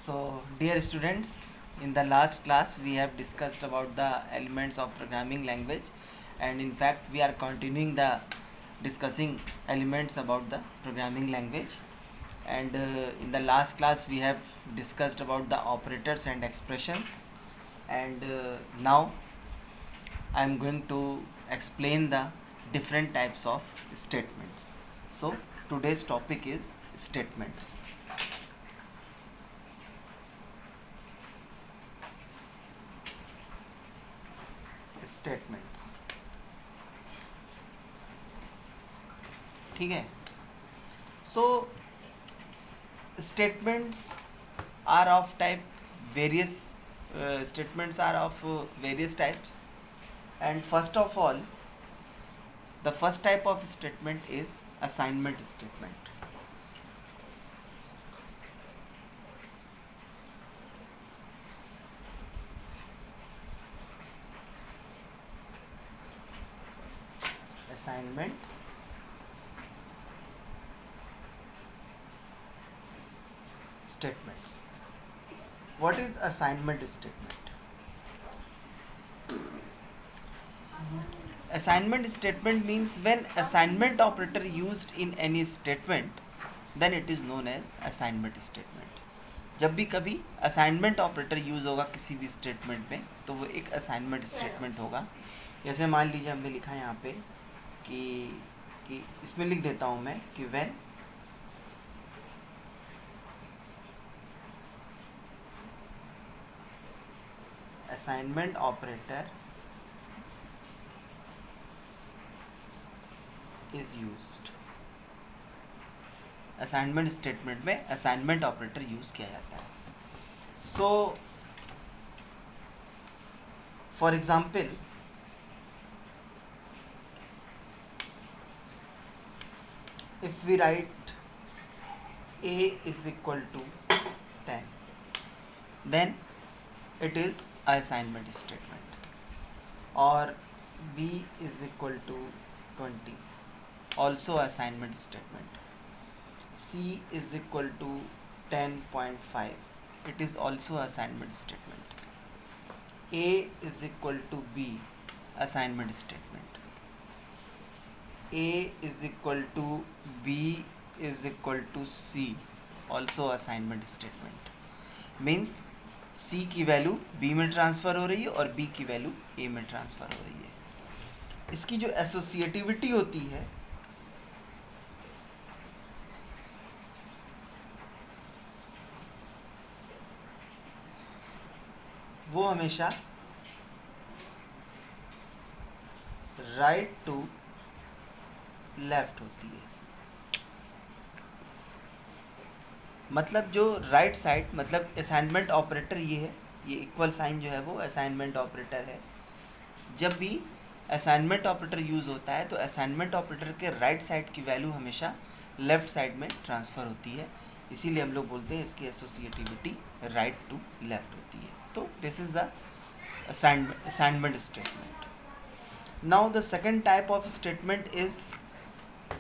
So, dear students, in the last class we have discussed about the elements of programming language, and in fact we are continuing the discussing elements about the programming language. And in the last class we have discussed about the operators and expressions, and now I am going to explain the different types of statements. So, today's topic is statements. Statements. ठीक है. So statements are of type various statements are of various types, and first of all the first type of statement is assignment statement. Assignment statements. What is assignment statement? Assignment statement means when assignment operator used in any statement, then it is known as assignment statement. जब भी कभी assignment operator use होगा किसी भी statement में तो वो एक असाइनमेंट स्टेटमेंट होगा. जैसे मान लीजिए हमने लिखा है यहाँ पे कि इसमें लिख देता हूँ मैं कि when assignment operator is used. Assignment statement में असाइनमेंट ऑपरेटर यूज किया जाता है. So for example if we write a is equal to 10, then it is a assignment statement, or b is equal to 20, also assignment statement. c is equal to 10.5, it is also assignment statement. a is equal to b, assignment statement. a is equal to b is equal to c, also assignment statement. Means c की value b में transfer हो रही है और b की value a में transfer हो रही है. इसकी जो एसोसिएटिविटी होती है वो हमेशा राइट टू लेफ्ट होती है. मतलब जो राइट साइड मतलब असाइनमेंट ऑपरेटर ये है, ये इक्वल साइन जो है वो असाइनमेंट ऑपरेटर है. जब भी असाइनमेंट ऑपरेटर यूज़ होता है तो असाइनमेंट ऑपरेटर के राइट साइड की वैल्यू हमेशा लेफ्ट साइड में ट्रांसफ़र होती है. इसीलिए हम लोग बोलते हैं इसकी एसोसिएटिविटी राइट टू लेफ्ट होती है. तो this is the assignment statement. Now the second type of statement is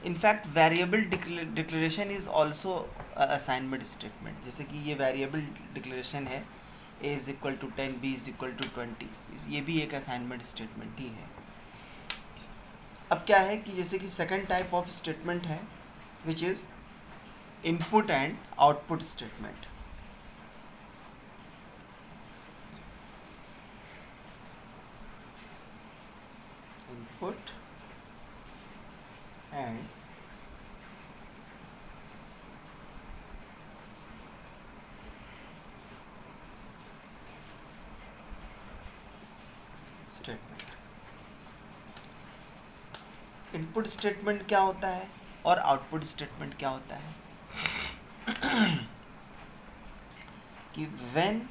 in fact variable declaration is also a assignment statement. जैसे कि ये variable declaration है a is equal to 10, b is equal to 20, ये भी एक assignment statement ही है. अब क्या है कि जैसे कि second type of statement है which is input and output statement. Input and statement. Input statement क्या होता है और आउटपुट स्टेटमेंट क्या होता है कि व्हेन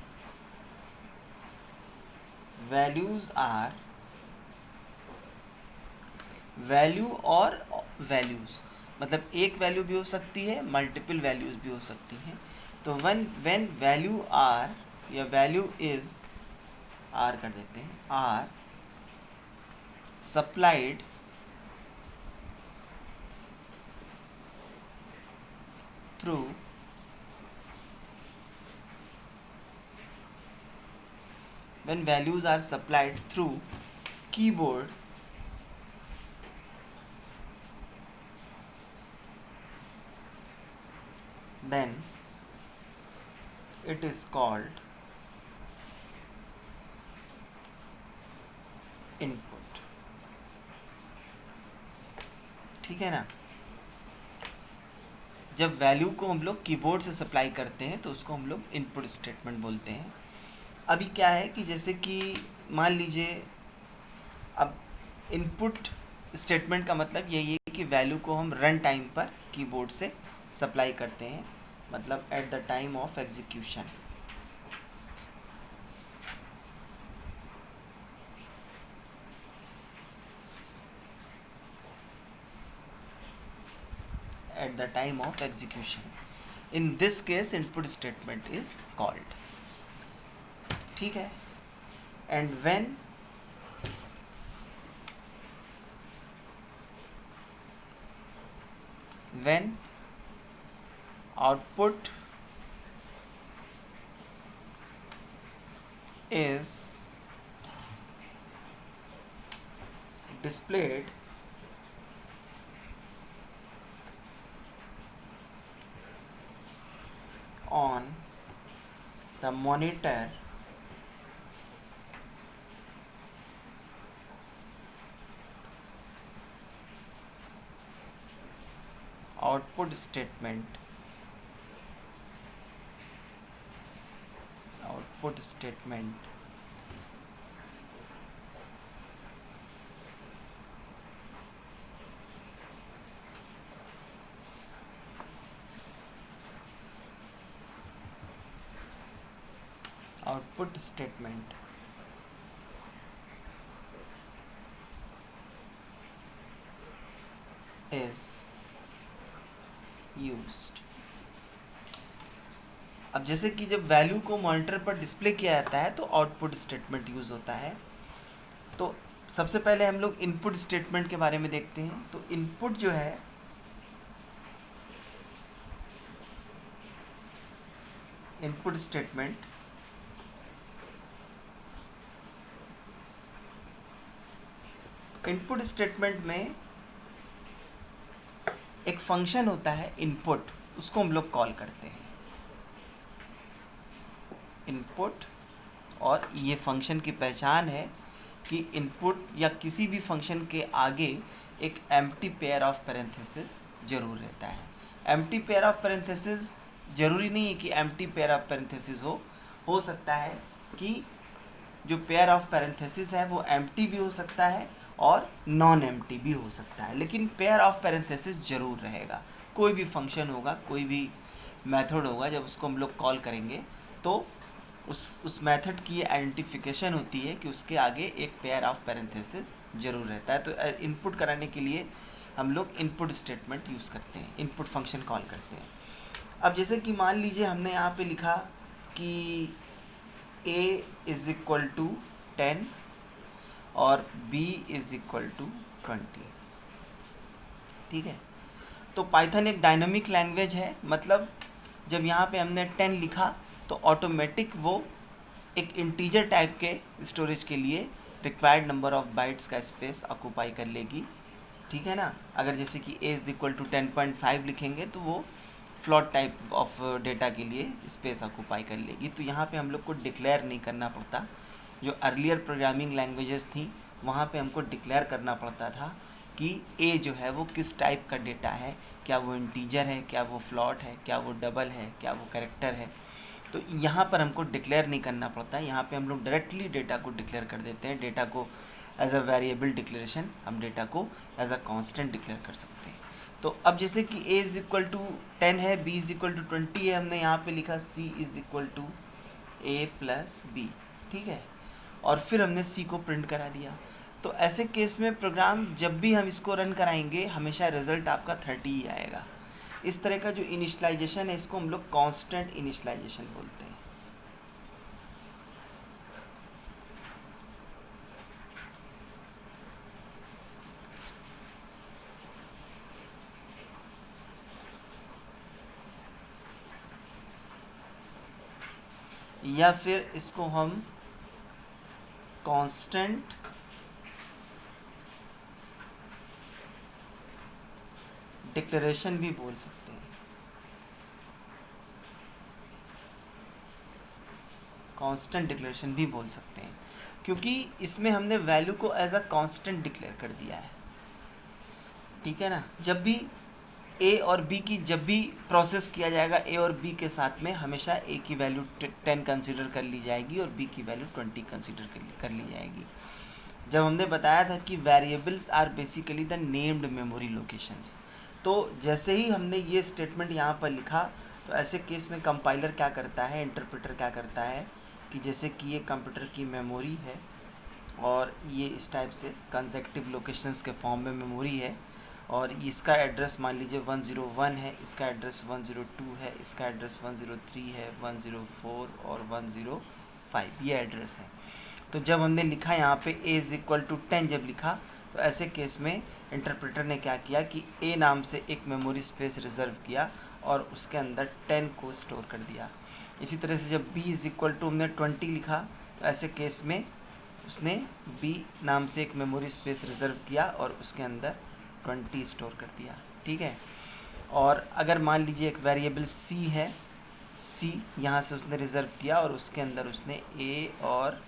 वैल्यूज आर वैल्यू और वैल्यूज़, मतलब एक वैल्यू भी हो सकती है, मल्टीपल वैल्यूज़ भी हो सकती हैं. तो व्हेन वैल्यू आर या वैल्यू इज़ आर कर देते हैं, are supplied through when values are supplied through keyboard, then it is called input. ठीक है ना। जब वैल्यू को हम लोग कीबोर्ड से सप्लाई करते हैं तो उसको हम लोग इनपुट स्टेटमेंट बोलते हैं। अभी क्या है कि जैसे कि मान लीजिए, अब इनपुट स्टेटमेंट का मतलब यही है कि वैल्यू को हम रन टाइम पर कीबोर्ड से सप्लाई करते हैं, मतलब eight the time of execution. at the time of execution. In this case input statement is called. ठीक है। and when output is displayed on the monitor, output statement is used। अब जैसे कि जब वैल्यू को मॉनिटर पर display किया जाता है तो आउटपुट स्टेटमेंट यूज़ होता है। तो सबसे पहले हम लोग इनपुट स्टेटमेंट के बारे में देखते हैं। तो इनपुट जो है, इनपुट स्टेटमेंट में एक फंक्शन होता है इनपुट, उसको हम लोग कॉल करते हैं इनपुट। और ये फंक्शन की पहचान है कि इनपुट या किसी भी फंक्शन के आगे एक एम्प्टी पेयर ऑफ पैरेंथेसिस जरूर रहता है। एम्प्टी पेयर ऑफ पैरेंथेसिस जरूरी नहीं है कि एम्प्टी पेयर ऑफ पैरेंथेसिस हो सकता है कि जो पेयर ऑफ पैरेंथेसिस है वो एम्प्टी भी हो सकता है और नॉन एम्प्टी भी हो सकता है, लेकिन पेयर ऑफ पैरेंथेसिस जरूर रहेगा। कोई भी फंक्शन होगा, कोई भी मेथड होगा, जब उसको हम लोग कॉल करेंगे तो उस मेथड की ये आइडेंटिफिकेशन होती है कि उसके आगे एक पेयर ऑफ पैरेंथेसिस जरूर रहता है। तो इनपुट कराने के लिए हम लोग इनपुट स्टेटमेंट यूज़ करते हैं, इनपुट फंक्शन कॉल करते हैं। अब जैसे कि मान लीजिए हमने यहाँ पे लिखा कि a इज़ इक्वल टू 10 और b इज़ इक्वल टू 20। ठीक है। तो पाइथन एक डायनामिक लैंग्वेज है, मतलब जब यहाँ पे हमने 10 लिखा तो ऑटोमेटिक वो एक इंटीजर टाइप के स्टोरेज के लिए रिक्वायर्ड नंबर ऑफ बाइट्स का स्पेस ऑक्यूपाई कर लेगी। ठीक है ना। अगर जैसे कि a इज़ इक्वल टू 10.5 लिखेंगे तो वो फ्लोट टाइप ऑफ डेटा के लिए स्पेस ऑक्यूपाई कर लेगी। तो यहाँ पे हम लोग को डिक्लेयर नहीं करना पड़ता। जो अर्लियर प्रोग्रामिंग लैंग्वेजेस थी वहाँ पे हमको डिक्लेयर करना पड़ता था कि a जो है वो किस टाइप का डेटा है, क्या वो इंटीजर है, क्या वो फ्लॉट है, क्या वो डबल है, क्या वो कैरेक्टर है। तो यहाँ पर हमको डिक्लेयर नहीं करना पड़ता है। यहाँ पे हम लोग डायरेक्टली डेटा को डिक्लेयर कर देते हैं। डेटा को एज अ वेरिएबल डिक्लेरेशन, हम डेटा को एज अ कांस्टेंट डिक्लेयर कर सकते हैं। तो अब जैसे कि a इज़ इक्वल टू 10 है, b इज़ इक्वल टू 20 है, हमने यहाँ पे लिखा c is equal to a plus b। ठीक है। और फिर हमने c को प्रिंट करा दिया। तो ऐसे केस में प्रोग्राम जब भी हम इसको रन कराएंगे हमेशा रिज़ल्ट आपका 30 ही आएगा। इस तरह का जो इनिशियलाइजेशन है इसको हम लोग कांस्टेंट इनिशियलाइजेशन बोलते हैं। या फिर इसको हम कांस्टेंट डिक्लेरेशन भी बोल सकते हैं। कांस्टेंट डिक्लेरेशन भी बोल सकते हैं, क्योंकि इसमें हमने वैल्यू को एज अ कांस्टेंट डिक्लेयर कर दिया है। ठीक है ना। जब भी ए और बी की जब भी प्रोसेस किया जाएगा ए और बी के साथ में, हमेशा ए की वैल्यू 10 कंसीडर कर ली जाएगी और बी की वैल्यू 20 कंसीडर कर ली जाएगी। जब हमने बताया था कि variables are basically the named memory locations, तो जैसे ही हमने ये स्टेटमेंट यहाँ पर लिखा, तो ऐसे केस में कंपाइलर क्या करता है, इंटरप्रेटर क्या करता है कि जैसे कि ये कंप्यूटर की मेमोरी है और ये इस टाइप से कंसेक्टिव लोकेशंस के फॉर्म में मेमोरी है, और इसका एड्रेस मान लीजिए 101 है, इसका एड्रेस 102 है, इसका एड्रेस 103 है, 104 और 105 ये एड्रेस है। तो जब हमने लिखा यहाँ पे a इज़ इक्वल टू 10 जब लिखा, तो ऐसे केस में इंटरप्रेटर ने क्या किया कि a नाम से एक मेमोरी स्पेस रिज़र्व किया और उसके अंदर 10 को स्टोर कर दिया। इसी तरह से जब b इज़ इक्वल टू हमने 20 लिखा, तो ऐसे केस में उसने b नाम से एक मेमोरी स्पेस रिज़र्व किया और उसके अंदर 20 स्टोर कर दिया। ठीक है। और अगर मान लीजिए एक वेरिएबल c है, c यहाँ से उसने रिज़र्व किया और उसके अंदर उसने a और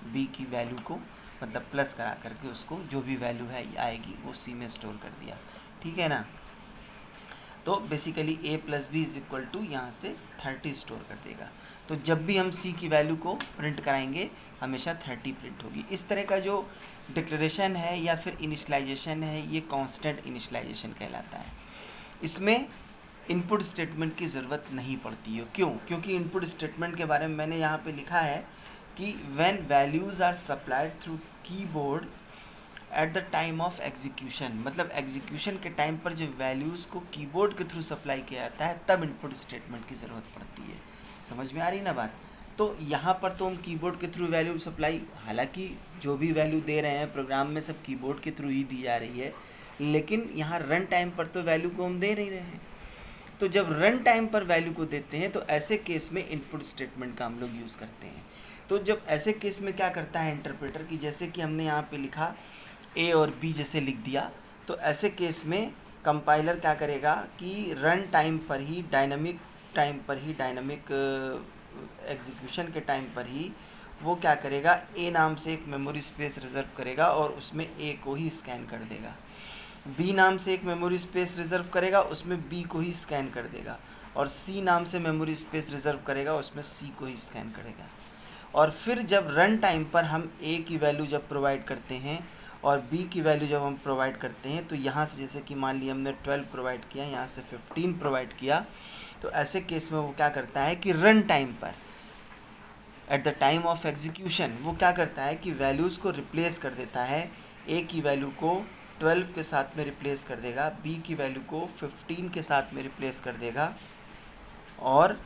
b की वैल्यू को मतलब प्लस करा करके उसको जो भी वैल्यू है आएगी वो c में स्टोर कर दिया। ठीक है ना। तो basically a plus B is equal to यहाँ से 30 स्टोर कर देगा। तो जब भी हम c की वैल्यू को प्रिंट कराएंगे हमेशा 30 प्रिंट होगी। इस तरह का जो डिक्लेरेशन है या फिर इनिशियलाइजेशन है, ये कांस्टेंट इनिशियलाइजेशन कहलाता है। इसमें इनपुट स्टेटमेंट की ज़रूरत नहीं पड़ती है। क्यों? क्योंकि इनपुट स्टेटमेंट के बारे में मैंने यहाँ पे लिखा है कि when values are supplied through keyboard at the time of execution, मतलब एग्जीक्यूशन के टाइम पर जब वैल्यूज़ को कीबोर्ड के थ्रू सप्लाई किया जाता है तब इनपुट स्टेटमेंट की ज़रूरत पड़ती है। समझ में आ रही ना बात। तो यहाँ पर तो हम कीबोर्ड के थ्रू वैल्यू सप्लाई, हालांकि जो भी वैल्यू दे रहे हैं प्रोग्राम में सब कीबोर्ड के थ्रू ही दी जा रही है, लेकिन यहाँ रन टाइम पर तो वैल्यू को हम दे नहीं रहे हैं। तो जब रन टाइम पर वैल्यू को देते हैं तो ऐसे केस में इनपुट स्टेटमेंट का हम लोग यूज़ करते हैं। तो जब ऐसे केस में क्या करता है इंटरप्रेटर की, जैसे कि हमने यहाँ पे लिखा a और b जैसे लिख दिया, तो ऐसे केस में कंपाइलर क्या करेगा कि रन टाइम पर ही डायनामिक एग्जीक्यूशन के टाइम पर ही वो क्या करेगा, a नाम से एक मेमोरी स्पेस रिज़र्व करेगा और उसमें a को ही स्कैन कर देगा। b नाम से एक मेमोरी स्पेस रिज़र्व करेगा, उसमें b को ही स्कैन कर देगा। और c नाम से मेमोरी स्पेस रिज़र्व करेगा, उसमें c को ही स्कैन करेगा। और फिर जब रन टाइम पर हम a की वैल्यू जब प्रोवाइड करते हैं और b की वैल्यू जब हम प्रोवाइड करते हैं, तो यहाँ से जैसे कि मान लिया हमने 12 प्रोवाइड किया, यहाँ से 15 प्रोवाइड किया, तो ऐसे केस में वो क्या करता है कि रन टाइम पर eight the time of execution वो क्या करता है कि वैल्यूज़ को रिप्लेस कर देता है। a की वैल्यू को 12 के साथ में रिप्लेस कर देगा, b की वैल्यू को 15 के साथ में रिप्लेस कर देगा, और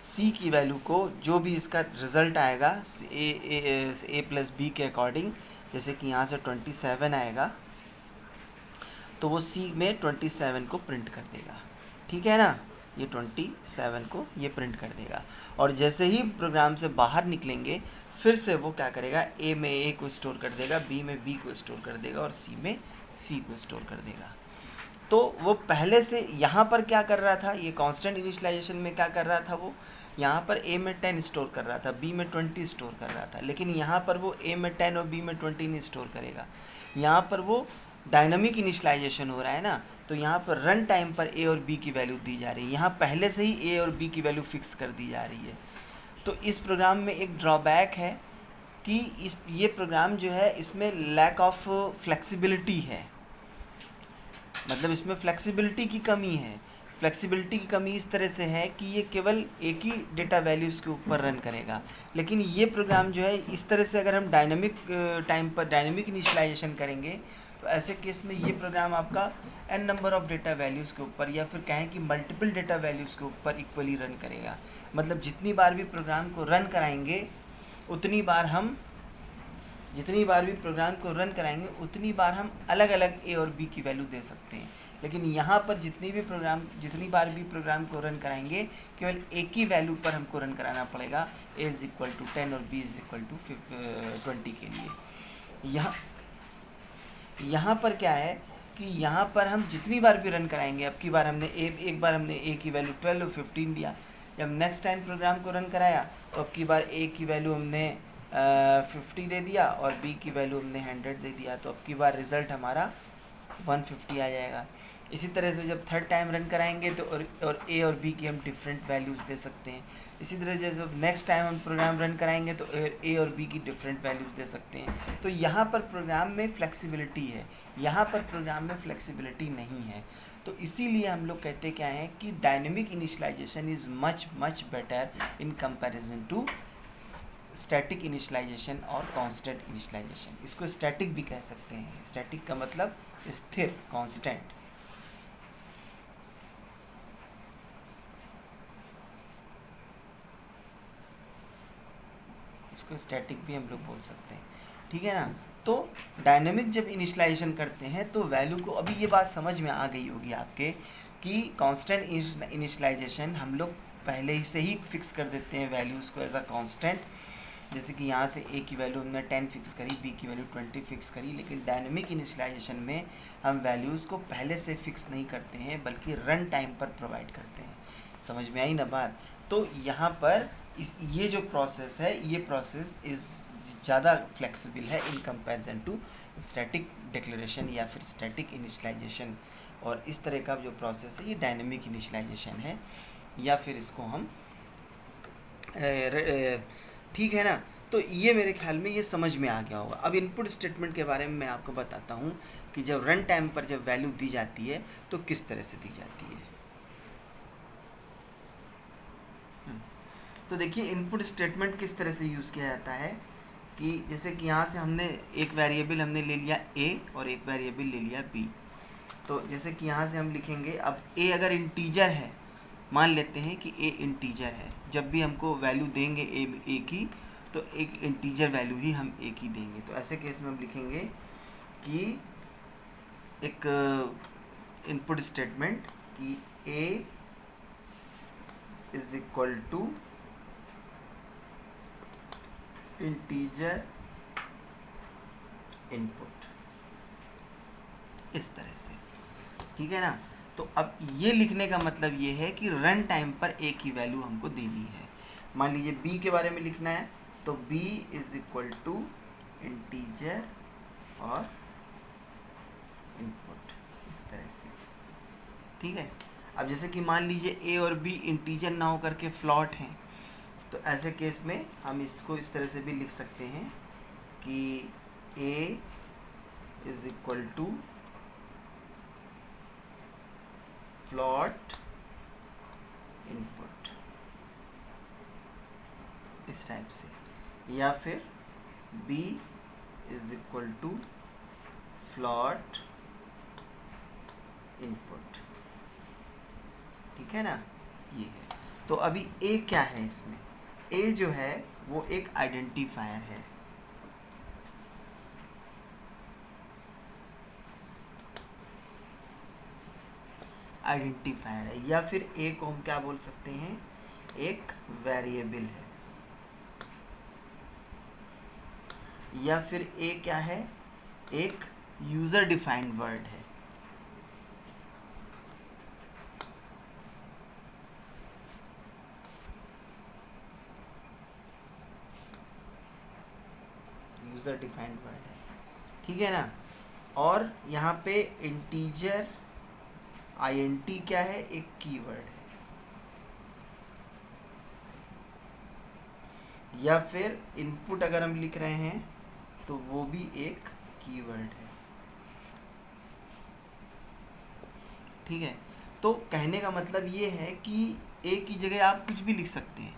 c की वैल्यू को जो भी इसका रिज़ल्ट आएगा a प्लस बी के अकॉर्डिंग, जैसे कि यहाँ से 27 आएगा तो वो c में 27 को प्रिंट कर देगा। ठीक है ना। ये 27 को ये प्रिंट कर देगा। और जैसे ही प्रोग्राम से बाहर निकलेंगे फिर से वो क्या करेगा, a में a को स्टोर कर देगा, b में b को स्टोर कर देगा और c में c को स्टोर कर देगा। तो वो पहले से यहाँ पर क्या कर रहा था, ये कांस्टेंट इनिशियलाइजेशन में क्या कर रहा था, वो यहाँ पर a में 10 स्टोर कर रहा था, b में 20 स्टोर कर रहा था, लेकिन यहाँ पर वो a में 10 और b में 20 नहीं स्टोर करेगा। यहाँ पर वो डायनामिक इनिशियलाइजेशन हो रहा है ना, तो यहाँ पर रन टाइम पर a और b की वैल्यू दी जा रही है। यहाँ पहले से ही a और b की वैल्यू फिक्स कर दी जा रही है। तो इस प्रोग्राम में एक ड्रॉबैक है कि ये प्रोग्राम जो है इसमें लैक ऑफ फ्लेक्सिबिलिटी है, मतलब इसमें फ्लेक्सिबिलिटी की कमी है। फ्लेक्सिबिलिटी की कमी इस तरह से है कि ये केवल एक ही डेटा वैल्यूज़ के ऊपर रन करेगा, लेकिन ये प्रोग्राम जो है इस तरह से अगर हम डायनामिक टाइम पर डायनामिक इनिशियलाइजेशन करेंगे तो ऐसे केस में ये प्रोग्राम आपका n number of data values के ऊपर या फिर कहें कि मल्टीपल डेटा वैल्यूज़ के ऊपर इक्वली रन करेगा। मतलब जितनी बार भी प्रोग्राम को रन कराएंगे उतनी बार हम जितनी बार भी प्रोग्राम को रन कराएंगे उतनी बार हम अलग अलग a और b की वैल्यू दे सकते हैं। लेकिन यहाँ पर जितनी बार भी प्रोग्राम को रन कराएंगे केवल एक ही वैल्यू पर हमको रन कराना पड़ेगा, a इज़ इक्वल टू 10 और b इज़ इक्वल टू 20 के लिए। यहाँ यहाँ पर क्या है कि यहाँ पर हम जितनी बार भी रन कराएंगे, अब की बार हमने एक बार हमने ए की वैल्यू 12 और 15 दिया, जब नेक्स्ट टाइम प्रोग्राम को रन कराया तो अब की बार ए की वैल्यू हमने 50 दे दिया और बी की वैल्यू हमने 100 दे दिया, तो अब की बार रिज़ल्ट हमारा 150 आ जाएगा। इसी तरह से जब थर्ड टाइम रन कराएंगे तो और ए और बी की हम डिफरेंट वैल्यूज़ दे सकते हैं। इसी तरह से जब नेक्स्ट टाइम हम प्रोग्राम रन कराएंगे तो ए और बी की डिफरेंट वैल्यूज़ दे सकते हैं। तो यहाँ पर प्रोग्राम में फ्लेक्सिबिलिटी है, यहाँ पर प्रोग्राम में फ्लेक्सिबिलिटी नहीं है। तो इसीलिए हम लोग कहते क्या हैं कि dynamic initialization is much much better in comparison to static initialization और कांस्टेंट इनिशियलाइजेशन। इसको स्टैटिक भी कह सकते हैं। स्टैटिक का मतलब स्थिर, कांस्टेंट। इसको स्टैटिक भी हम लोग बोल सकते हैं, ठीक है ना। तो डायनेमिक जब इनिशियलाइजेशन करते हैं तो वैल्यू को, अभी ये बात समझ में आ गई होगी आपके कि कांस्टेंट इनिशियलाइजेशन हम लोग पहले ही से ही फिक्स कर देते हैं वैल्यूज़ को एज अ कांस्टेंट। जैसे कि यहाँ से ए की वैल्यू हमने 10 फिक्स करी, बी की वैल्यू 20 फिक्स करी, लेकिन डायनेमिक इनिशियलाइजेशन में हम वैल्यूज़ को पहले से फिक्स नहीं करते हैं बल्कि रन टाइम पर प्रोवाइड करते हैं। समझ में आई ना बात। तो यहाँ पर ये जो प्रोसेस है, ये प्रोसेस इज़ ज़्यादा फ्लेक्सिबल है in comparison to static declaration या फिर स्टैटिक इनिशियलाइजेशन। और इस तरह का जो प्रोसेस है ये डायनेमिक इनिशियलाइजेशन है, या फिर इसको हम ठीक है ना। तो ये मेरे ख्याल में ये समझ में आ गया होगा। अब इनपुट स्टेटमेंट के बारे में मैं आपको बताता हूँ कि जब रन टाइम पर जब वैल्यू दी जाती है तो किस तरह से दी जाती है। तो देखिए इनपुट स्टेटमेंट किस तरह से यूज़ किया जाता है कि जैसे कि यहाँ से हमने एक वेरिएबल हमने ले लिया ए और एक वेरिएबल ले लिया बी। तो जैसे कि यहाँ से हम लिखेंगे, अब ए अगर इंटीजर है, मान लेते हैं कि ए इंटीजर है, जब भी हमको वैल्यू देंगे ए की तो एक इंटीजर वैल्यू ही हम ए की देंगे। तो ऐसे केस में हम लिखेंगे कि एक इनपुट स्टेटमेंट कि a is equal to integer input, इस तरह से, ठीक है ना। तो अब ये लिखने का मतलब ये है कि रन टाइम पर ए की वैल्यू हमको देनी है। मान लीजिए बी के बारे में लिखना है तो b is equal to integer और इनपुट, इस तरह से, ठीक है। अब जैसे कि मान लीजिए ए और बी इंटीजर ना हो करके फ्लॉट हैं, तो ऐसे केस में हम इसको इस तरह से भी लिख सकते हैं कि a is equal to float input, इस टाइप से, या फिर b is equal to float input, ठीक है ना। ये है। तो अभी a क्या है इसमें, a जो है वो एक आइडेंटिफायर है। आइडेंटिफायर है, या फिर a को हम क्या बोल सकते हैं, एक वेरिएबल है, या फिर a क्या है, एक यूजर डिफाइंड वर्ड है। यूजर डिफाइंड वर्ड है, ठीक है ना। और यहाँ पे इंटीजर int क्या है, एक कीवर्ड है, या फिर इनपुट अगर हम लिख रहे हैं तो वो भी एक कीवर्ड है, ठीक है। तो कहने का मतलब ये है कि ए की जगह आप कुछ भी लिख सकते हैं।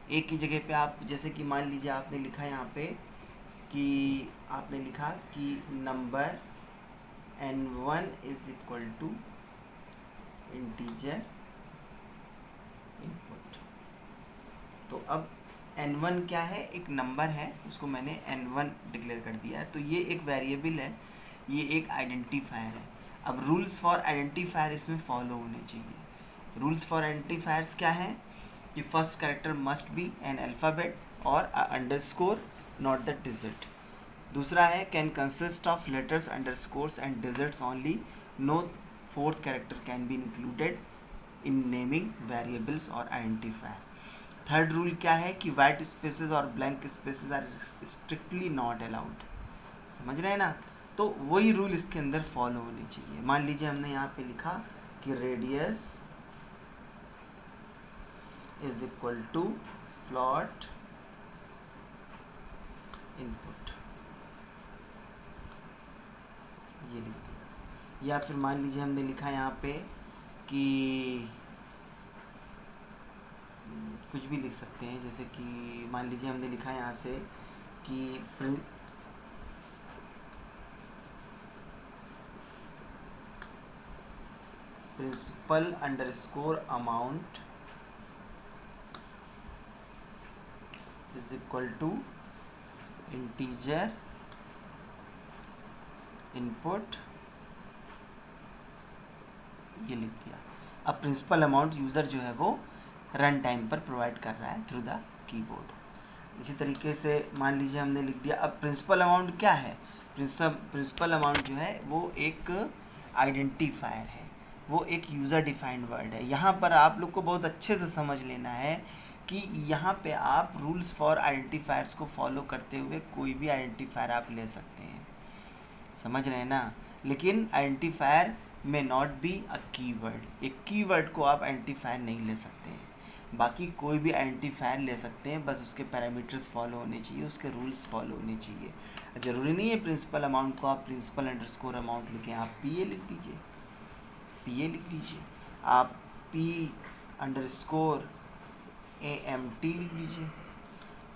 ए की जगह पे आप, जैसे कि मान लीजिए आपने लिखा यहाँ पे कि आपने लिखा कि number n1 is equal to integer input. तो अब n1 क्या है, एक नंबर है, उसको मैंने n1 डिक्लेयर कर दिया है, तो ये एक वेरिएबल है, ये एक आइडेंटिफायर है। अब रूल्स फॉर आइडेंटिफायर इसमें फॉलो होने चाहिए। रूल्स फॉर आइडेंटिफायर्स क्या है कि first character must be an alphabet और अंडरस्कोर, नॉट द डिजिट। दूसरा है can consist of letters underscores and digits only, no fourth character can be included in naming variables और identifier. Third rule क्या है कि वाइट स्पेसेस और blank spaces are strictly not allowed. समझ रहे हैं ना? तो वही रूल इसके अंदर फॉलो होने चाहिए। मान लीजिए हमने यहाँ पे लिखा कि radius is equal to float input, ये लिख दिया। या फिर मान लीजिए हमने लिखा यहाँ पे कि कुछ भी लिख सकते हैं, जैसे कि मान लीजिए हमने लिखा यहाँ से कि principal underscore amount is equal to integer input, ये लिख दिया। अब प्रिंसिपल अमाउंट यूज़र जो है वो रन टाइम पर प्रोवाइड कर रहा है थ्रू द कीबोर्ड। इसी तरीके से मान लीजिए हमने लिख दिया। अब प्रिंसिपल अमाउंट क्या है? प्रिंसिपल अमाउंट जो है वो एक आइडेंटिफायर है, वो एक यूज़र डिफाइंड वर्ड है। यहाँ पर आप लोग को बहुत अच्छे से समझ लेना है कि यहाँ पे आप रूल्स फॉर आइडेंटिफायर्स को फॉलो करते हुए कोई भी आइडेंटिफायर आप ले सकते हैं, समझ रहे हैं ना? लेकिन आइडेंटिफायर में नॉट बी अ कीवर्ड, एक कीवर्ड को आप आइडेंटिफायर नहीं ले सकते हैं। बाकी कोई भी आइडेंटिफायर ले सकते हैं, बस उसके पैरामीटर्स फॉलो होने चाहिए, उसके रूल्स फॉलो होने चाहिए। ज़रूरी नहीं है प्रिंसिपल अमाउंट को आप प्रिंसिपल अंडरस्कोर अमाउंट लिखें, आप पी ए लिख दीजिए, पी ए लिख दीजिए, आप p underscore a m t लिख दीजिए,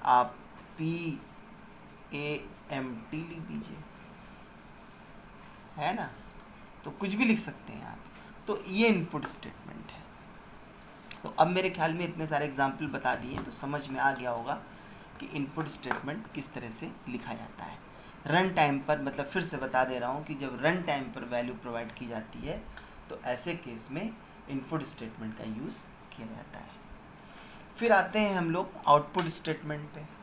आप पी ए एम टी लिख दीजिए, है ना? तो कुछ भी लिख सकते हैं आप। तो ये इनपुट स्टेटमेंट है। तो अब मेरे ख्याल में इतने सारे एग्जाम्पल बता दिए तो समझ में आ गया होगा कि इनपुट स्टेटमेंट किस तरह से लिखा जाता है। रन टाइम पर, मतलब फिर से बता दे रहा हूँ कि जब रन टाइम पर वैल्यू प्रोवाइड की जाती है तो ऐसे केस में इनपुट स्टेटमेंट का यूज़ किया जाता है। फिर आते हैं हम लोग आउटपुट स्टेटमेंट पे।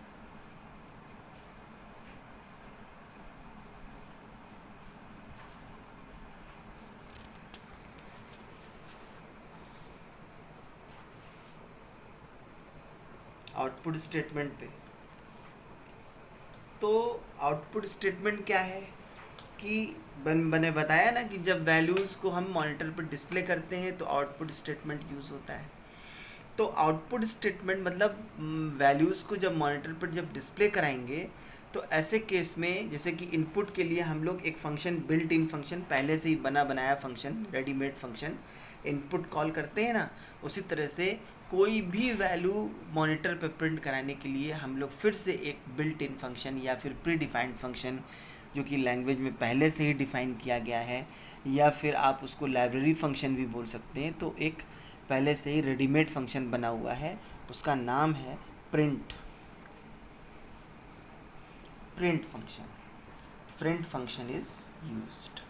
आउटपुट स्टेटमेंट पे तो आउटपुट स्टेटमेंट क्या है कि मैंने बताया ना कि जब वैल्यूज़ को हम मॉनिटर पर डिस्प्ले करते हैं तो आउटपुट स्टेटमेंट यूज़ होता है। तो आउटपुट स्टेटमेंट मतलब वैल्यूज़ को जब मॉनिटर पर जब डिस्प्ले कराएंगे तो ऐसे केस में जैसे कि इनपुट के लिए हम लोग एक फंक्शन, बिल्ट इन फंक्शन, पहले से ही बना बनाया function, readymade function input call करते हैं ना, उसी तरह से कोई भी वैल्यू मॉनिटर पे प्रिंट कराने के लिए हम लोग फिर से एक बिल्ट इन फंक्शन या फिर प्री डिफाइंड फंक्शन जो कि लैंग्वेज में पहले से ही डिफ़ाइन किया गया है, या फिर आप उसको लाइब्रेरी फंक्शन भी बोल सकते हैं, तो एक पहले से ही रेडीमेड फंक्शन बना हुआ है, उसका नाम है print function. Print function is used.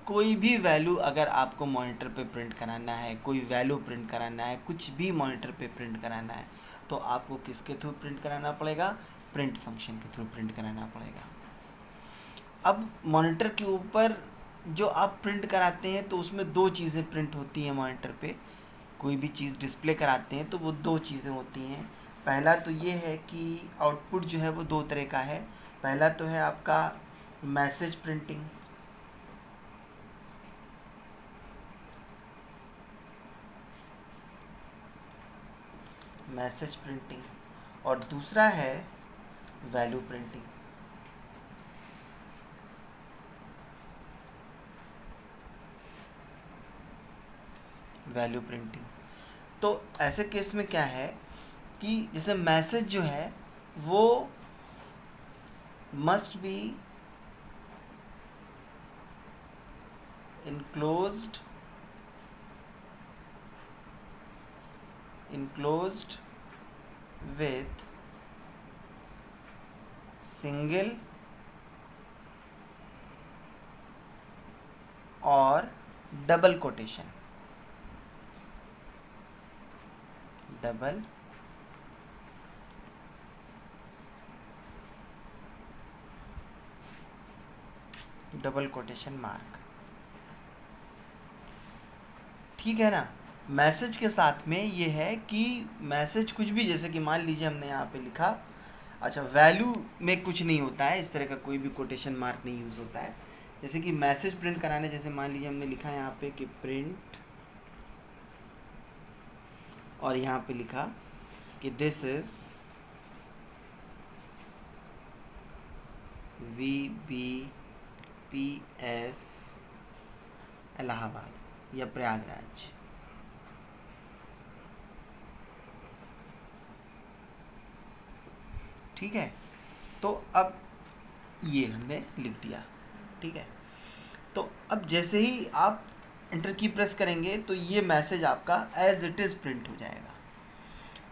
कोई भी वैल्यू अगर आपको मॉनिटर पे प्रिंट कराना है, कोई वैल्यू प्रिंट कराना है, कुछ भी मॉनिटर पे प्रिंट कराना है, तो आपको किसके थ्रू प्रिंट कराना पड़ेगा? प्रिंट फंक्शन के थ्रू प्रिंट कराना पड़ेगा। अब मॉनिटर के ऊपर जो आप प्रिंट कराते हैं तो उसमें दो चीज़ें प्रिंट होती हैं मॉनिटर पे। कोई भी चीज़ डिस्प्ले कराते हैं तो वो दो चीज़ें होती हैं। पहला तो ये है कि आउटपुट जो है वो दो तरह का है। पहला तो है आपका मैसेज प्रिंटिंग, और दूसरा है वैल्यू प्रिंटिंग। तो ऐसे केस में क्या है कि जैसे मैसेज जो है वो must be enclosed with single और double quotation. Double quotation mark, ठीक है ना। मैसेज के साथ में ये है कि मैसेज कुछ भी, जैसे कि मान लीजिए हमने यहाँ पे लिखा, अच्छा वैल्यू में कुछ नहीं होता है, इस तरह का कोई भी कोटेशन मार्क नहीं यूज़ होता है। जैसे कि मैसेज प्रिंट कराने, जैसे मान लीजिए हमने लिखा है यहाँ पे कि प्रिंट, और यहाँ पे लिखा कि दिस इज VBPS इलाहाबाद या प्रयागराज, ठीक है। तो अब ये हमने लिख दिया, ठीक है। तो अब जैसे ही आप एंटर की प्रेस करेंगे तो ये मैसेज आपका एज इट इज़ प्रिंट हो जाएगा।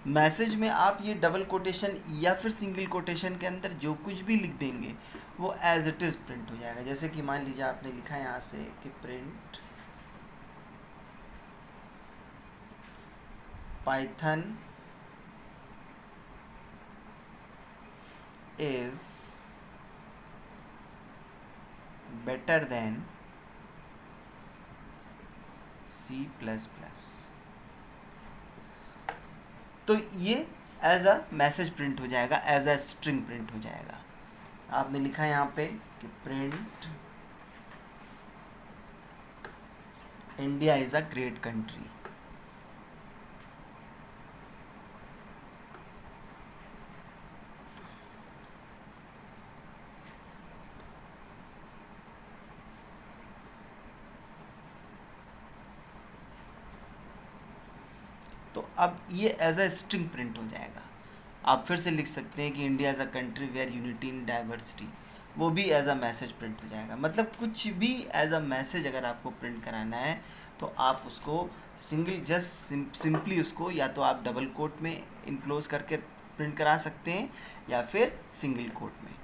मैसेज में आप ये डबल कोटेशन या फिर सिंगल कोटेशन के अंदर जो कुछ भी लिख देंगे वो एज इट इज़ प्रिंट हो जाएगा। जैसे कि मान लीजिए आपने लिखा है यहाँ से कि print Python is better than C++, तो ये एज अ मैसेज प्रिंट हो जाएगा, एज अ स्ट्रिंग प्रिंट हो जाएगा। आपने लिखा है यहाँ पे कि print India is a great country, तो अब ये एज अ स्ट्रिंग प्रिंट हो जाएगा। आप फिर से लिख सकते हैं कि India as a country where unity in diversity, वो भी एज अ मैसेज प्रिंट हो जाएगा। मतलब कुछ भी एज अ मैसेज अगर आपको प्रिंट कराना है तो आप उसको सिंगल जस्ट सिंपली उसको या तो आप डबल कोट में इनक्लोज करके प्रिंट करा सकते हैं या फिर सिंगल कोट में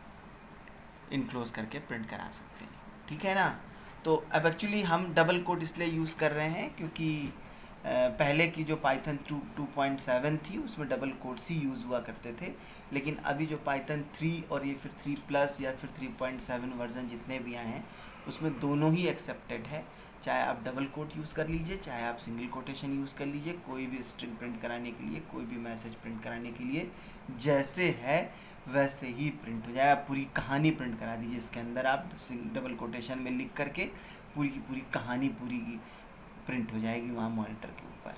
इनक्लोज करके प्रिंट करा सकते हैं, ठीक है ना। तो अब एक्चुअली हम डबल कोट इसलिए यूज़ कर रहे हैं क्योंकि पहले की जो पाइथन 2.7 थी उसमें डबल कोट्स ही यूज़ हुआ करते थे, लेकिन अभी जो पाइथन 3 और ये फिर 3+ या फिर 3.7 वर्जन जितने भी आए हैं उसमें दोनों ही एक्सेप्टेड है। चाहे आप डबल कोट यूज़ कर लीजिए, चाहे आप सिंगल कोटेशन यूज़ कर लीजिए, कोई भी स्ट्रिंग प्रिंट कराने के लिए, कोई भी मैसेज प्रिंट कराने के लिए जैसे है वैसे ही प्रिंट हो जाए। आप पूरी कहानी प्रिंट करा दीजिए इसके अंदर, आप डबल कोटेशन में लिख करके पूरी की पूरी कहानी पूरी की प्रिंट हो जाएगी वहाँ मॉनिटर के ऊपर,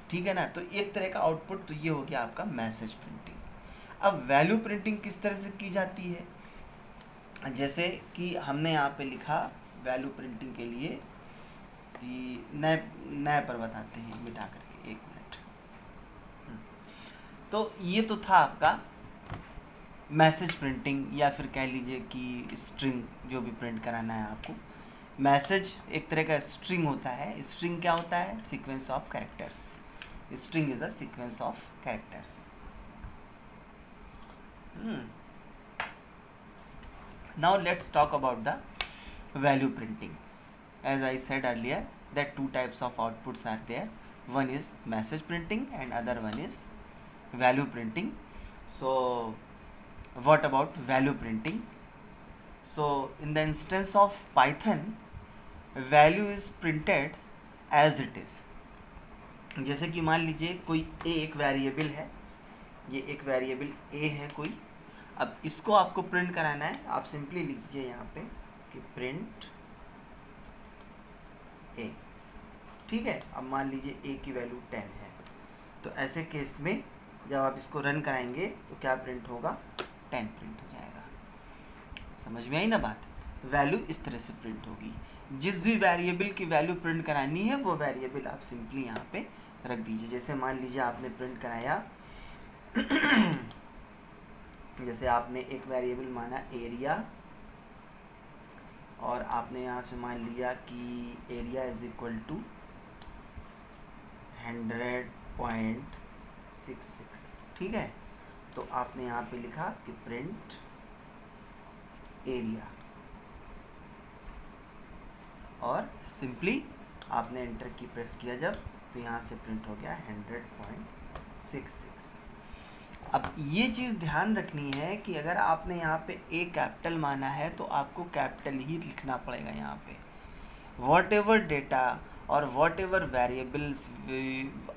ठीक है ना। तो एक तरह का आउटपुट तो ये हो गया आपका मैसेज प्रिंटिंग। अब वैल्यू प्रिंटिंग किस तरह से की जाती है, जैसे कि हमने यहाँ पे लिखा वैल्यू प्रिंटिंग के लिए कि नए पर बताते हैं मिटा करके, 1 मिनट। तो ये तो था आपका मैसेज प्रिंटिंग, या फिर कह लीजिए कि स्ट्रिंग जो भी प्रिंट कराना है आपको। मैसेज एक तरह का स्ट्रिंग होता है। स्ट्रिंग क्या होता है? Sequence of characters. String is a sequence of characters. Now let's talk about the value printing. As I said earlier that 2 types of outputs are there. One is message printing and other one is value printing. So what about value printing? So in the instance of Python, value is printed as it is. जैसे कि मान लीजिए कोई a एक variable है, ये एक variable a है कोई। अब इसको आपको प्रिंट कराना है, आप सिंपली लिख दीजिए यहाँ पे कि प्रिंट a, ठीक है। अब मान लीजिए a की वैल्यू 10 है, तो ऐसे केस में जब आप इसको रन कराएंगे तो क्या प्रिंट होगा? 10 प्रिंट हो जाएगा। समझ में आई ना बात? वैल्यू इस तरह से प्रिंट होगी। जिस भी वेरिएबल की वैल्यू प्रिंट करानी है वो वेरिएबल आप सिंपली यहाँ पे रख दीजिए। जैसे मान लीजिए आपने प्रिंट कराया जैसे आपने एक वेरिएबल माना एरिया, और आपने यहाँ से मान लिया कि एरिया इज इक्वल टू 100.66, ठीक है। तो आपने यहाँ पे लिखा कि प्रिंट एरिया, और सिंपली आपने एंटर की प्रेस किया जब, तो यहाँ से प्रिंट हो गया 100.66। 6 अब ये चीज़ ध्यान रखनी है कि अगर आपने यहाँ पे ए कैपिटल माना है तो आपको कैपिटल ही लिखना पड़ेगा यहाँ पे। वॉट एवर डेटा और whatever variables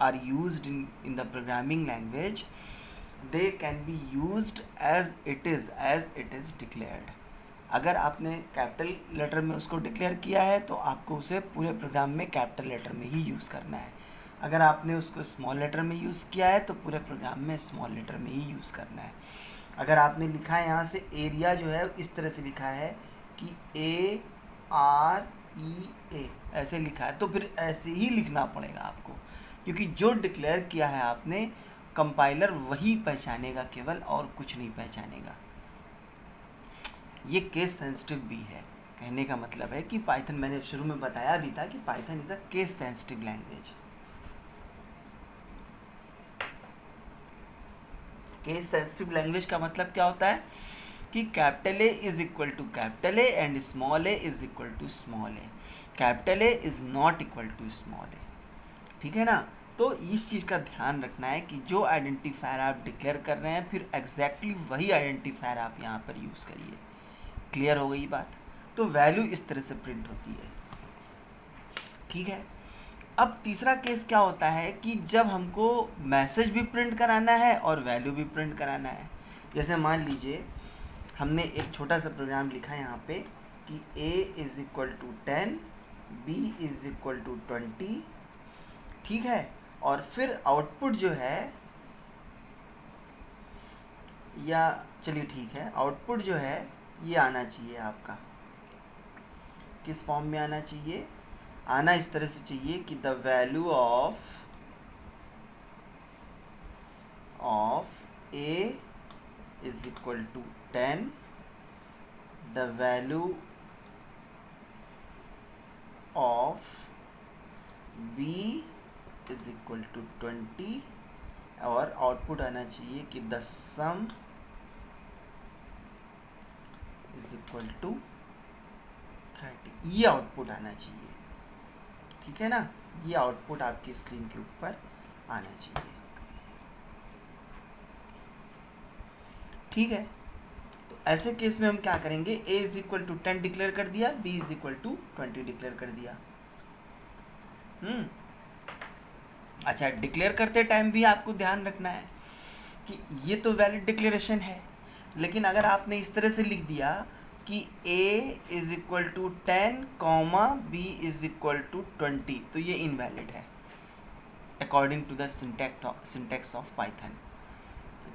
are used in the programming language, they can be used as it is declared. अगर आपने कैपिटल लेटर में उसको डिक्लेयर किया है तो आपको उसे पूरे प्रोग्राम में कैपिटल लेटर में ही यूज़ करना है। अगर आपने उसको स्मॉल लेटर में यूज़ किया है तो पूरे प्रोग्राम में स्मॉल लेटर में ही यूज़ करना है। अगर आपने लिखा है यहाँ से एरिया जो है इस तरह से लिखा है कि AREA ऐसे लिखा है तो फिर ऐसे ही लिखना पड़ेगा आपको, क्योंकि जो डिक्लेयर किया है आपने कंपाइलर वही पहचानेगा केवल, और कुछ नहीं पहचानेगा। ये केस सेंसिटिव भी है। कहने का मतलब है कि पाइथन, मैंने शुरू में बताया भी था कि Python is a case sensitive language. Case sensitive language का मतलब क्या होता है कि capital A is equal to capital A and small a is equal to small a. Capital A is not equal to small a. ठीक है ना। तो इस चीज़ का ध्यान रखना है कि जो आइडेंटिफायर आप डिक्लेयर कर रहे हैं फिर एग्जैक्टली वही आइडेंटिफायर आप यहाँ पर यूज़ करिए। क्लियर हो गई बात। तो वैल्यू इस तरह से प्रिंट होती है। ठीक है। अब तीसरा केस क्या होता है कि जब हमको मैसेज भी प्रिंट कराना है और वैल्यू भी प्रिंट कराना है। जैसे मान लीजिए हमने एक छोटा सा प्रोग्राम लिखा है यहाँ पे कि a is equal to 10, b is equal to 20। ठीक है। और फिर आउटपुट जो है, या चलिए ठीक है, आउटपुट जो है ये आना चाहिए आपका। किस फॉर्म में आना चाहिए? आना इस तरह से चाहिए कि the value of a is equal to 10, the value of b is equal to 20, और आउटपुट आना चाहिए कि the sum is equal to 30। ये आउटपुट आना चाहिए। ठीक है ना। ये आउटपुट आपकी स्क्रीन के ऊपर आना चाहिए। ठीक है। तो ऐसे केस में हम क्या करेंगे, a is equal to 10 declare कर दिया, b is equal to 20 declare कर दिया। अच्छा, डिक्लेयर करते टाइम भी आपको ध्यान रखना है कि ये तो वैलिड डिक्लेरेशन है, लेकिन अगर आपने इस तरह से लिख दिया कि a is equal to 10, b is equal to 20, तो ये इनवैलिड है according to the syntax of Python.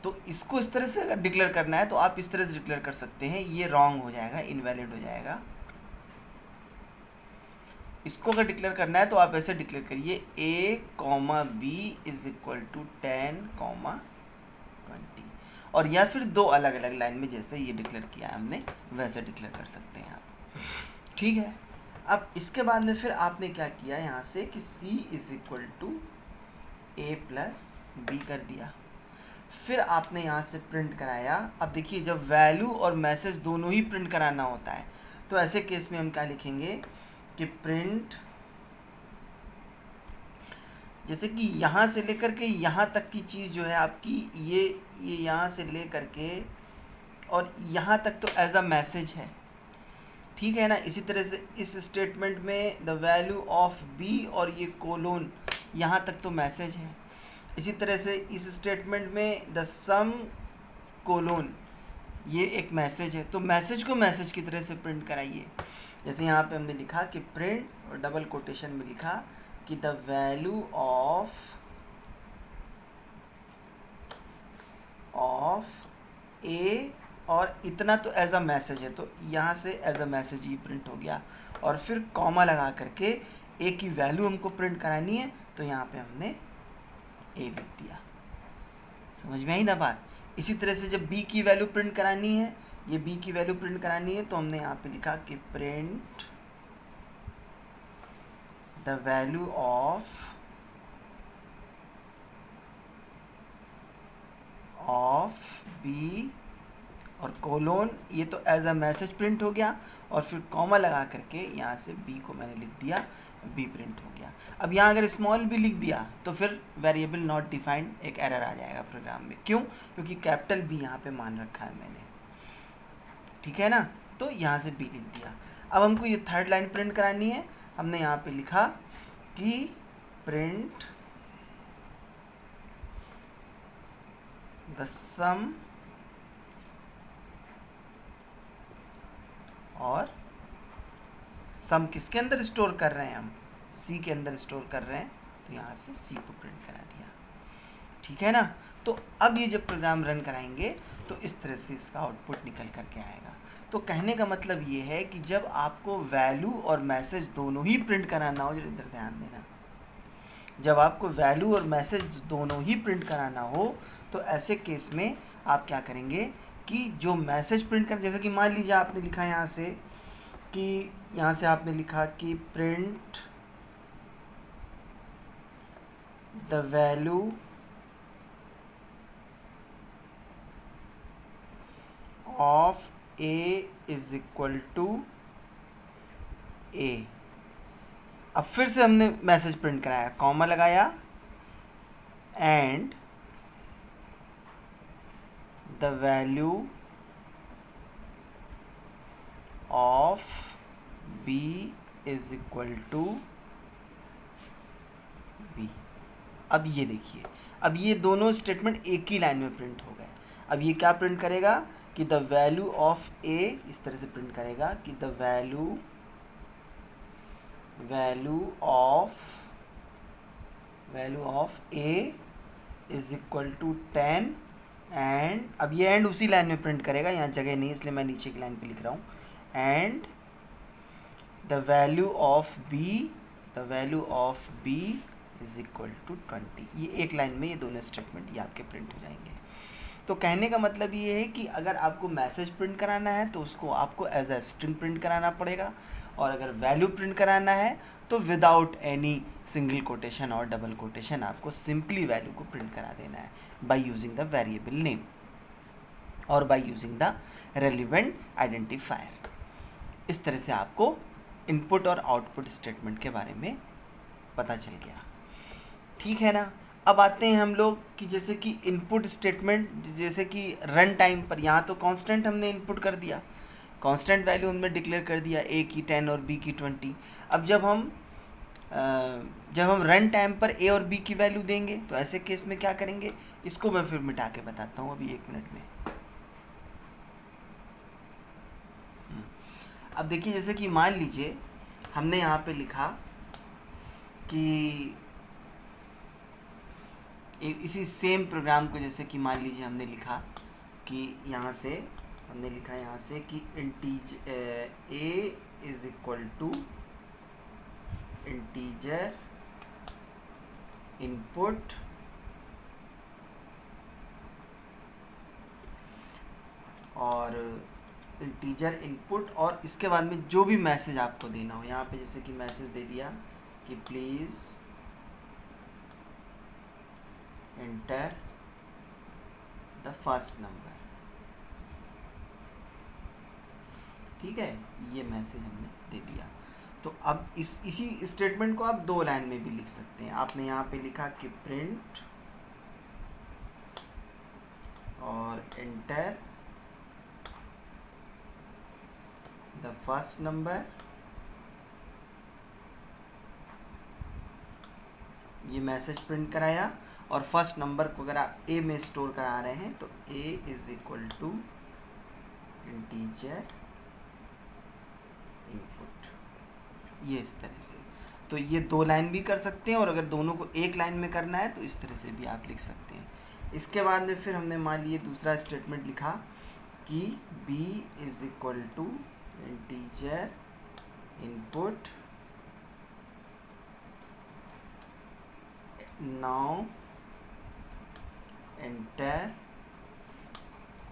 तो इसको इस तरह से अगर डिक्लेयर करना है तो आप इस तरह से डिक्लेयर कर सकते हैं, ये रॉन्ग हो जाएगा, इनवैलिड हो जाएगा। इसको अगर डिक्लेयर करना है तो आप ऐसे डिक्लेयर करिए a, b is equal to 10, 20, और या फिर दो अलग अलग लाइन में जैसे ये डिक्लेयर किया है हमने वैसे डिक्लेयर कर सकते हैं आप। ठीक है। अब इसके बाद में फिर आपने क्या किया यहाँ से कि c is equal to a plus b कर दिया। फिर आपने यहाँ से प्रिंट कराया। अब देखिए, जब वैल्यू और मैसेज दोनों ही प्रिंट कराना होता है तो ऐसे केस में हम क्या लिखेंगे कि प्रिंट, जैसे कि यहाँ से लेकर के यहाँ तक की चीज़ जो है आपकी, ये यहाँ से लेकर के और यहाँ तक तो एज अ मैसेज है। ठीक है ना। इसी तरह से इस स्टेटमेंट में द वैल्यू ऑफ b और ये कोलोन यहाँ तक तो मैसेज है। इसी तरह से इस स्टेटमेंट में द सम कोलोन ये एक मैसेज है। तो मैसेज को मैसेज की तरह से प्रिंट कराइए। जैसे यहाँ पे हमने लिखा कि प्रिंट, और डबल कोटेशन में लिखा कि द वैल्यू ऑफ a, और इतना तो एज अ मैसेज है, तो यहाँ से एज अ मैसेज ही प्रिंट हो गया। और फिर कॉमा लगा करके a की वैल्यू हमको प्रिंट करानी है, तो यहाँ पे हमने a लिख दिया। समझ में आई ना बात। इसी तरह से जब b की वैल्यू प्रिंट करानी है, ये b की वैल्यू प्रिंट करानी है, तो हमने यहाँ पे लिखा कि print the value of b और कोलोन, ये तो एज अ मैसेज प्रिंट हो गया, और फिर कॉमा लगा करके यहाँ से b को मैंने लिख दिया बी प्रिंट हो गया। अब यहाँ अगर स्मॉल बी लिख दिया तो फिर वेरिएबल नॉट डिफाइंड एक एरर आ जाएगा प्रोग्राम में। क्यों? क्योंकि कैपिटल बी यहाँ पे मान रखा है मैंने, ठीक है ना। तो यहाँ से बी लिख दिया। अब हमको ये थर्ड लाइन प्रिंट करानी है। हमने यहाँ पे लिखा कि प्रिंट द सम और सम किसके अंदर स्टोर कर रहे हैं हम, सी के अंदर स्टोर कर रहे हैं, तो यहाँ से सी को प्रिंट करा दिया, ठीक है ना। तो अब ये जब प्रोग्राम रन कराएंगे तो इस तरह से इसका आउटपुट निकल करके आएगा। तो कहने का मतलब ये है कि जब आपको वैल्यू और मैसेज दोनों ही प्रिंट कराना हो, इधर ध्यान देना, जब आपको वैल्यू और मैसेज दोनों ही प्रिंट कराना हो तो ऐसे केस में आप क्या करेंगे कि जो मैसेज प्रिंट कर, जैसे कि मान लीजिए आपने लिखा यहाँ से कि यहाँ से आपने लिखा कि print the value of a is equal to a. अब फिर से हमने मैसेज प्रिंट कराया, कॉमा लगाया and the value of b is equal to b. अब ये देखिए, अब ये दोनों स्टेटमेंट एक ही लाइन में प्रिंट हो गए। अब ये क्या प्रिंट करेगा कि द वैल्यू ऑफ ए, इस तरह से प्रिंट करेगा कि the value of a is equal to 10 and, अब ये एंड उसी लाइन में प्रिंट करेगा, यहाँ जगह नहीं इसलिए मैं नीचे की लाइन पे लिख रहा हूँ, and the value of b is equal to 20। ये एक लाइन में ये दोनों स्टेटमेंट ये आपके प्रिंट हो जाएंगे। तो कहने का मतलब ये है कि अगर आपको मैसेज प्रिंट कराना है तो उसको आपको एज अ स्ट्रिंग प्रिंट कराना पड़ेगा, और अगर वैल्यू प्रिंट कराना है तो विदाउट एनी सिंगल कोटेशन और डबल कोटेशन आपको सिंपली वैल्यू को प्रिंट करा देना है by using the variable name और by using the relevant identifier. इस तरह से आपको इनपुट और आउटपुट स्टेटमेंट के बारे में पता चल गया, ठीक है ना। अब आते हैं हम लोग कि जैसे कि इनपुट स्टेटमेंट, जैसे कि रन टाइम पर यहाँ तो कांस्टेंट हमने इनपुट कर दिया, कांस्टेंट वैल्यू हमने डिक्लेयर कर दिया, ए की 10 और बी की 20। अब जब हम रन टाइम पर ए और बी की वैल्यू देंगे तो ऐसे केस में क्या करेंगे, इसको मैं फिर मिटा के बताता हूँ अभी 1 मिनट में। अब देखिए, जैसे कि मान लीजिए हमने यहाँ पे लिखा कि इसी सेम प्रोग्राम को, जैसे कि मान लीजिए हमने लिखा कि यहाँ से हमने लिखा यहाँ से कि a is equal to integer input और इंटीजर इनपुट, और इसके बाद में जो भी मैसेज आपको देना हो, यहाँ पे जैसे कि मैसेज दे दिया कि please enter the first number, ठीक है, ये मैसेज हमने दे दिया। तो अब इसी स्टेटमेंट को आप 2 लाइन में भी लिख सकते हैं। आपने यहाँ पे लिखा कि प्रिंट और एंटर द फर्स्ट नंबर, ये मैसेज प्रिंट कराया, और फर्स्ट नंबर को अगर आप ए में स्टोर करा रहे हैं तो a is equal to integer input, ये इस तरह से। तो ये 2 लाइन भी कर सकते हैं, और अगर दोनों को एक लाइन में करना है तो इस तरह से भी आप लिख सकते हैं। इसके बाद में फिर हमने मान लिए दूसरा स्टेटमेंट लिखा कि b is equal to integer input, now enter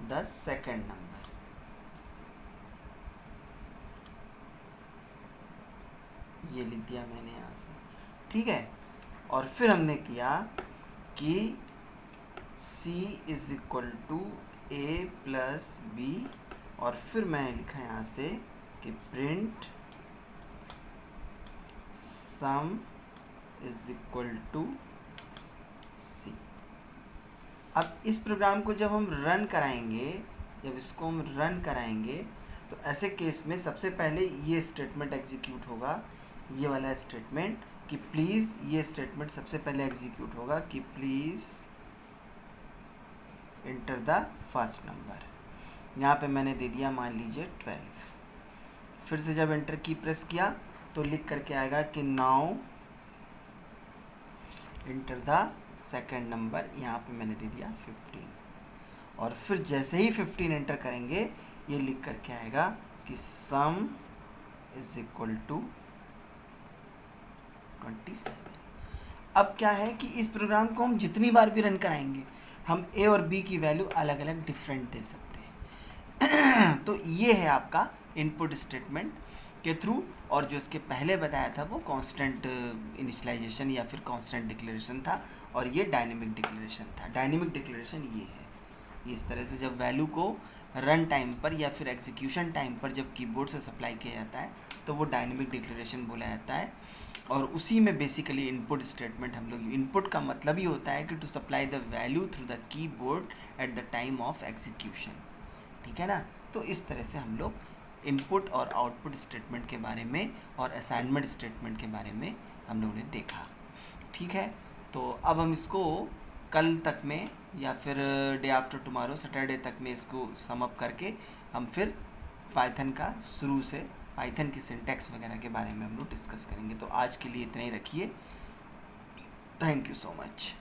the second number, ये लिख दिया मैंने यहाँ से, ठीक है। और फिर हमने किया कि c is equal to a plus b, और फिर मैंने लिखा यहाँ से कि print sum is equal to c. अब इस प्रोग्राम को जब हम रन कराएंगे, जब इसको हम रन कराएंगे तो ऐसे केस में सबसे पहले ये स्टेटमेंट एग्जीक्यूट होगा, ये वाला स्टेटमेंट कि प्लीज़, ये स्टेटमेंट सबसे पहले एग्जीक्यूट होगा कि please enter the first number. यहाँ पे मैंने दे दिया मान लीजिए 12। फिर से जब एंटर की प्रेस किया तो लिख करके आएगा कि now enter the second number, यहाँ पे मैंने दे दिया 15। और फिर जैसे ही 15 एंटर करेंगे ये लिख करके आएगा कि सम इज इक्वल टू 27। अब क्या है कि इस प्रोग्राम को हम जितनी बार भी रन कराएंगे हम ए और बी की वैल्यू अलग अलग डिफरेंट दे सकते हैं। तो ये है आपका इनपुट स्टेटमेंट के थ्रू, और जो इसके पहले बताया था वो कांस्टेंट इनिशियलाइजेशन या फिर कांस्टेंट डिक्लेरेशन था, और ये डायनेमिक डिक्लेरेशन था। डायनेमिक डिक्लेरेशन ये है, इस तरह से जब वैल्यू को रन टाइम पर या फिर एग्जीक्यूशन टाइम पर जब कीबोर्ड से सप्लाई किया जाता है तो वो डायनेमिक डिक्लेरेशन बोला जाता है। और उसी में बेसिकली इनपुट स्टेटमेंट हम लोग, इनपुट का मतलब ही होता है कि to supply the value through the keyboard at the time of execution, ठीक है ना। तो इस तरह से हम लोग इनपुट और आउटपुट स्टेटमेंट के बारे में और असाइनमेंट स्टेटमेंट के बारे में हम लोगों ने देखा, ठीक है। तो अब हम इसको कल तक में या फिर डे आफ्टर टुमारो सैटरडे तक में इसको सम अप करके हम फिर पाइथन का शुरू से पाइथन की सिंटैक्स वगैरह के बारे में हम लोग डिस्कस करेंगे। तो आज के लिए इतना ही रखिए। Thank you so much.